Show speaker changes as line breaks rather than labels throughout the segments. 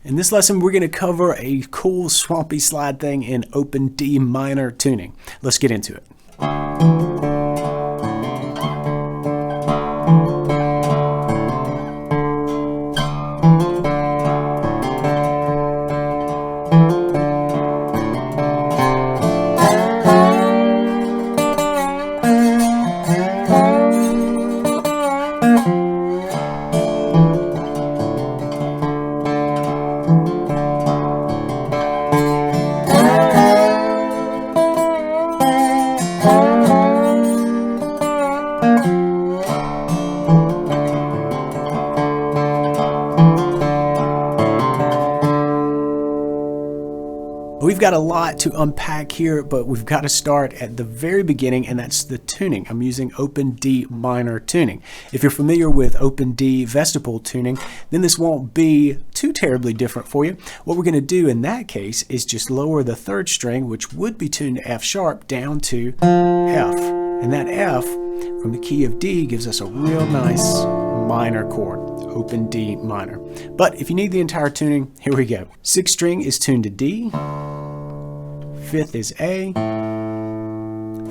In this lesson, we're going to cover a cool swampy slide thing in open D minor tuning. Let's get into it. We've got a lot to unpack here, but we've got to start at the very beginning, and that's the tuning. I'm using open D minor tuning. If you're familiar with open D vestibular tuning, then this won't be too terribly different for you. What we're going to do in that case is just lower the third string, which would be tuned to F sharp, down to F. And that F from the key of D gives us a real nice minor chord, open D minor. But if you need the entire tuning, here we go. Sixth string is tuned to D. Fifth is A,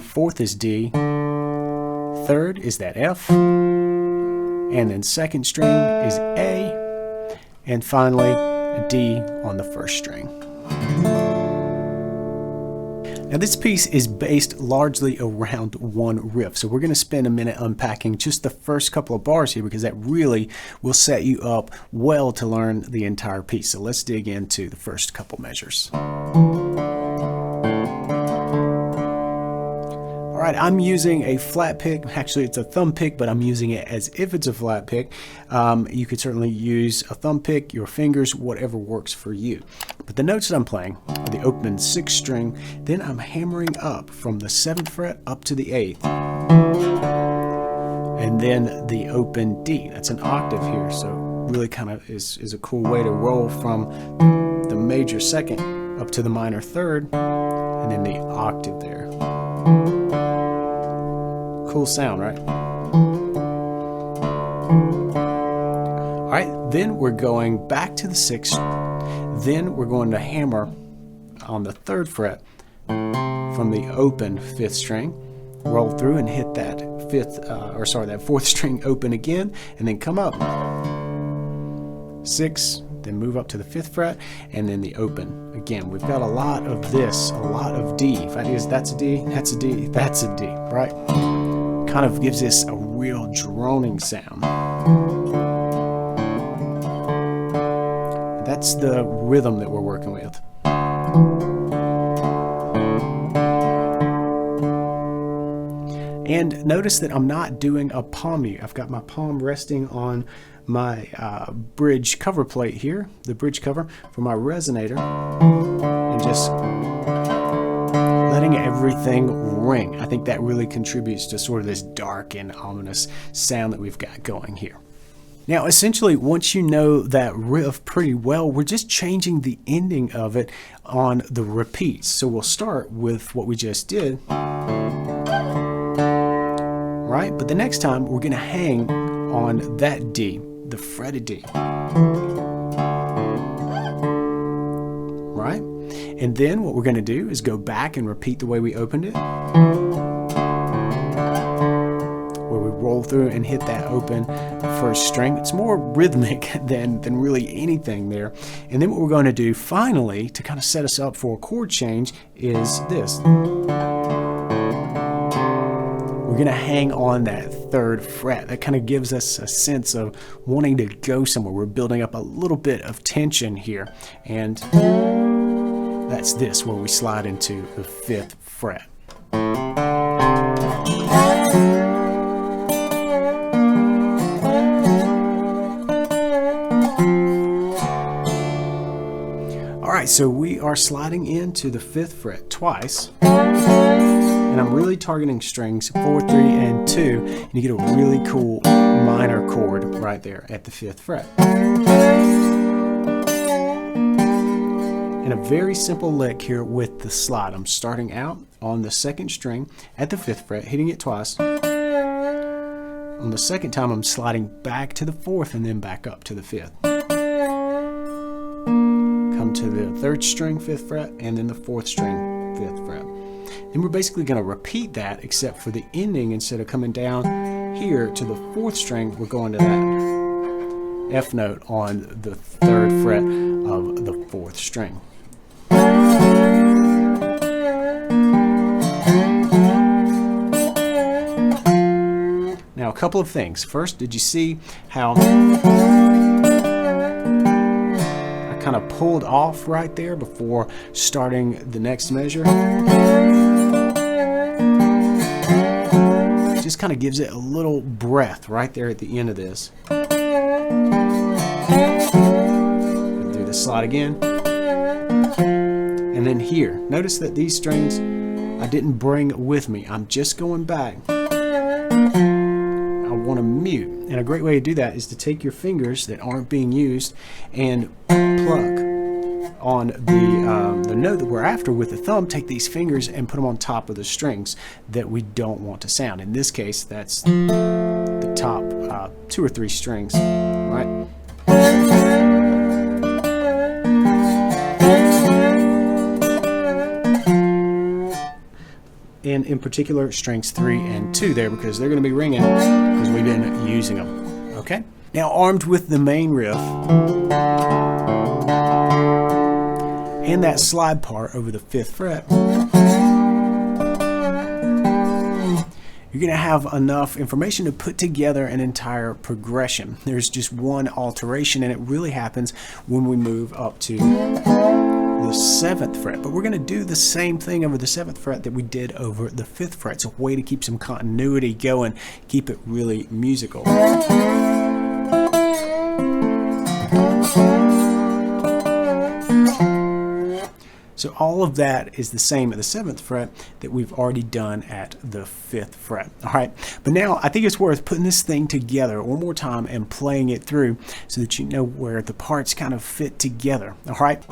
fourth is D, third is that F, and then second string is A, and finally a D on the first string. Now this piece is based largely around one riff, so we're going to spend a minute unpacking just the first couple of bars here because that really will set you up well to learn the entire piece. So let's dig into the first couple measures. All right, I'm using a flat pick. Actually, it's a thumb pick, but I'm using it as if it's a flat pick. You could certainly use a thumb pick, your fingers, whatever works for you. But the notes that I'm playing are the open sixth string, then I'm hammering up from the 7th fret up to the 8th, and then the open D. That's an octave here, so really kind of is a cool way to roll from the major second up to the minor third, and then the octave there. Cool sound, right? All right, then we're going back to the 6th. Then we're going to hammer on the 3rd fret from the open 5th string, roll through and hit that that 4th string open again, and then come up 6, then move up to the 5th fret, and then the open again. We've got a lot of this, a lot of D. If I do this, that's a D, that's a D, that's a D, right? Kind of gives this a real droning sound. That's the rhythm that we're working with. And notice that I'm not doing a palm mute. I've got my palm resting on my bridge cover plate here, the bridge cover for my Resonator, and just letting everything ring. I think that really contributes to sort of this dark and ominous sound that we've got going here. Now, essentially, once you know that riff pretty well, we're just changing the ending of it on the repeats. So we'll start with what we just did, right? But the next time, we're going to hang on that D, the fretted D, right? And then what we're going to do is go back and repeat the way we opened it, where we roll through and hit that open first string. It's more rhythmic than really anything there. And then what we're going to do finally to kind of set us up for a chord change is this. We're going to hang on that 3rd fret. That kind of gives us a sense of wanting to go somewhere. We're building up a little bit of tension here. And that's this, where we slide into the 5th fret. All right, so we are sliding into the 5th fret twice. And I'm really targeting strings 4, 3, and 2, and you get a really cool minor chord right there at the 5th fret. And a very simple lick here with the slide. I'm starting out on the 2nd string at the 5th fret, hitting it twice. On the second time, I'm sliding back to the 4th and then back up to the 5th. come to the 3rd string 5th fret, and then the 4th string 5th fret. Then we're basically going to repeat that, except for the ending, instead of coming down here to the 4th string, we're going to that F note on the 3rd fret of the 4th string. Now, a couple of things. First, did you see how I kind of pulled off right there before starting the next measure? It just kind of gives it a little breath right there at the end of this. Do the slide again. And then here, notice that these strings I didn't bring with me. I'm just going back. I want to mute, and a great way to do that is to take your fingers that aren't being used and pluck on the note that we're after with the thumb. Take these fingers and put them on top of the strings that we don't want to sound. In this case, that's the top 2 or 3 strings, right? And in particular, strings 3 and 2 there, because they're going to be ringing because we've been using them. Okay? Now, armed with the main riff and that slide part over the 5th fret, you're going to have enough information to put together an entire progression. There's just one alteration, and it really happens when we move up to the 7th fret, but we're going to do the same thing over the 7th fret that we did over the 5th fret. It's a way to keep some continuity going, keep it really musical. So all of that is the same at the 7th fret that we've already done at the 5th fret. All right, but now I think it's worth putting this thing together one more time and playing it through so that you know where the parts kind of fit together. All right.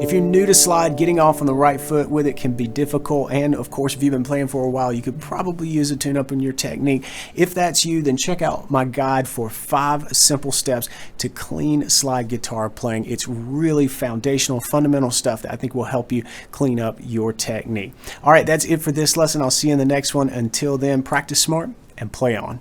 If you're new to slide, getting off on the right foot with it can be difficult, and of course if you've been playing for a while, you could probably use a tune-up in your technique. If that's you, then check out my guide for 5 simple steps to clean slide guitar playing. It's really foundational, fundamental stuff that I think will help you clean up your technique. All right, that's it for this lesson. I'll see you in the next one. Until then, practice smart and play on.